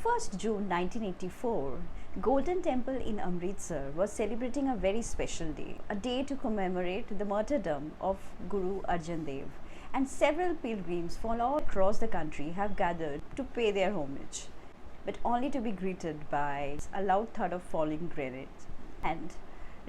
1st June 1984, Golden Temple in Amritsar was celebrating a very special day, a day to commemorate the martyrdom of Guru Arjan Dev, and several pilgrims from all across the country have gathered to pay their homage, but only to be greeted by a loud thud of falling granite and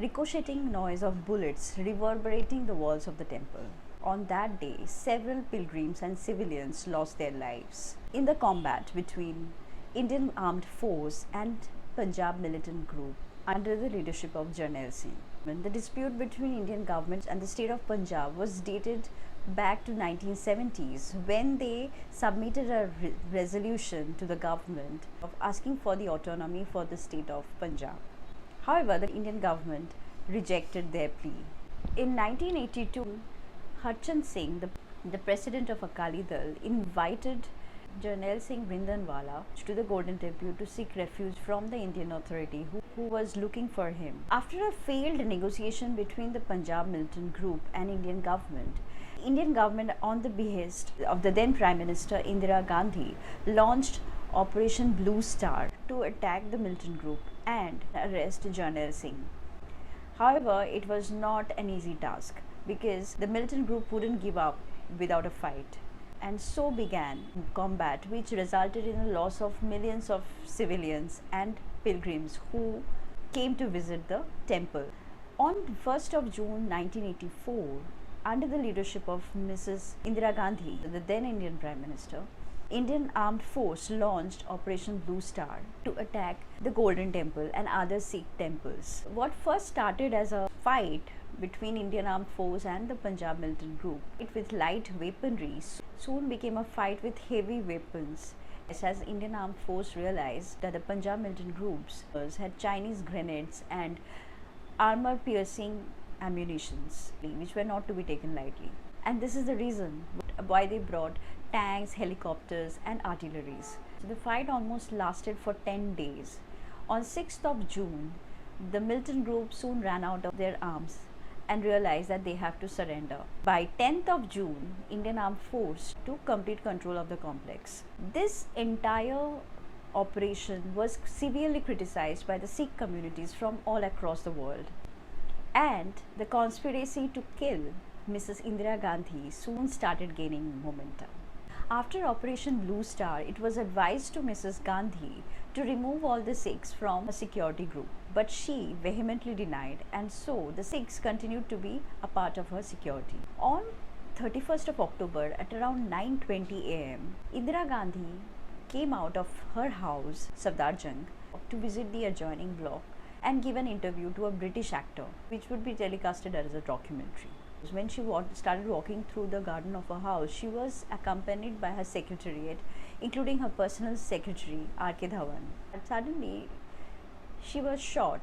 ricocheting noise of bullets reverberating the walls of the temple. On that day, several pilgrims and civilians lost their lives in the combat between Indian armed force and Punjab militant group under the leadership of Jarnail Singh. The dispute between Indian government and the state of Punjab was dated back to 1970s when they submitted a resolution to the government of asking for the autonomy for the state of Punjab. However, the Indian government rejected their plea. In 1982, Harchand Singh, the president of Akali Dal, invited Jarnail Singh Bhindranwala to the Golden Temple to seek refuge from the Indian authority who was looking for him. After a failed negotiation between the Punjab militant group and Indian government on the behest of the then Prime Minister Indira Gandhi launched Operation Blue Star to attack the militant group and arrest Jarnail Singh. However, it was not an easy task because the militant group wouldn't give up without a fight. And so began combat, which resulted in the loss of millions of civilians and pilgrims who came to visit the temple. On 1st of June 1984, under the leadership of Mrs. Indira Gandhi, the then Indian Prime Minister, Indian Armed Force launched Operation Blue Star to attack the Golden Temple and other Sikh temples. What first started as a fight between Indian Armed Force and the Punjab militant group, it with light weaponry, soon became a fight with heavy weapons. As Indian Armed Force realized that the Punjab militant groups had Chinese grenades and armor-piercing ammunitions, which were not to be taken lightly. And this is the reason why they brought tanks, helicopters and artilleries. So the fight almost lasted for 10 days. On 6th of June, the militant group soon ran out of their arms and realized that they have to surrender. By 10th of June, Indian Armed Force took complete control of the complex. This entire operation was severely criticized by the Sikh communities from all across the world. And the conspiracy to kill Mrs. Indira Gandhi soon started gaining momentum. After Operation Blue Star, it was advised to Mrs. Gandhi to remove all the Sikhs from a security group, but she vehemently denied, and so the Sikhs continued to be a part of her security. On 31st of October at around 9:20 am, Indira Gandhi came out of her house, Safdarjung, to visit the adjoining block and give an interview to a British actor, which would be telecasted as a documentary. When she started walking through the garden of her house, she was accompanied by her secretariat, including her personal secretary, R.K. Dhawan. And suddenly, she was shot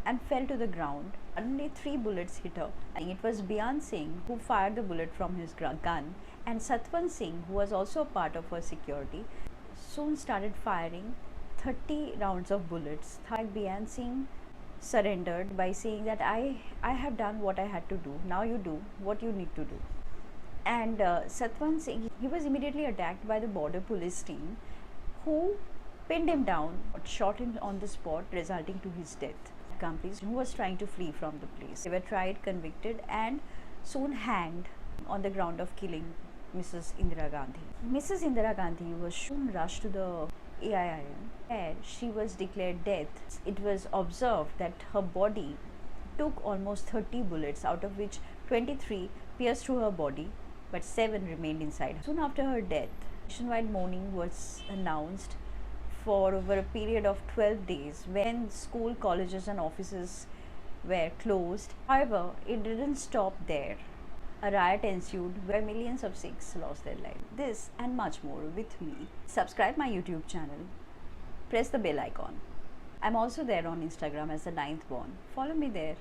and fell to the ground. Suddenly, 3 bullets hit her. And it was Beyan Singh who fired the bullet from his gun, and Satwan Singh, who was also a part of her security, soon started firing 30 rounds of bullets. Beyan Singh surrendered by saying that I have done what I had to do, now you do what you need to do. And Satwan Singh, he was immediately attacked by the border police team, who pinned him down, shot him on the spot, resulting to his death. Accomplice who was trying to flee from the place, they were tried, convicted and soon hanged on the ground of killing Mrs. Indira Gandhi. Mrs. Indira Gandhi was soon rushed to the AIIM, where she was declared dead. It was observed that her body took almost 30 bullets, out of which 23 pierced through her body, but 7 remained inside. Soon after her death, nationwide mourning was announced for over a period of 12 days when school, colleges and offices were closed. However, it didn't stop there. A riot ensued where millions of Sikhs lost their lives. This and much more with me. Subscribe my YouTube channel. Press the bell icon. I'm also there on Instagram as the 9th Born. Follow me there.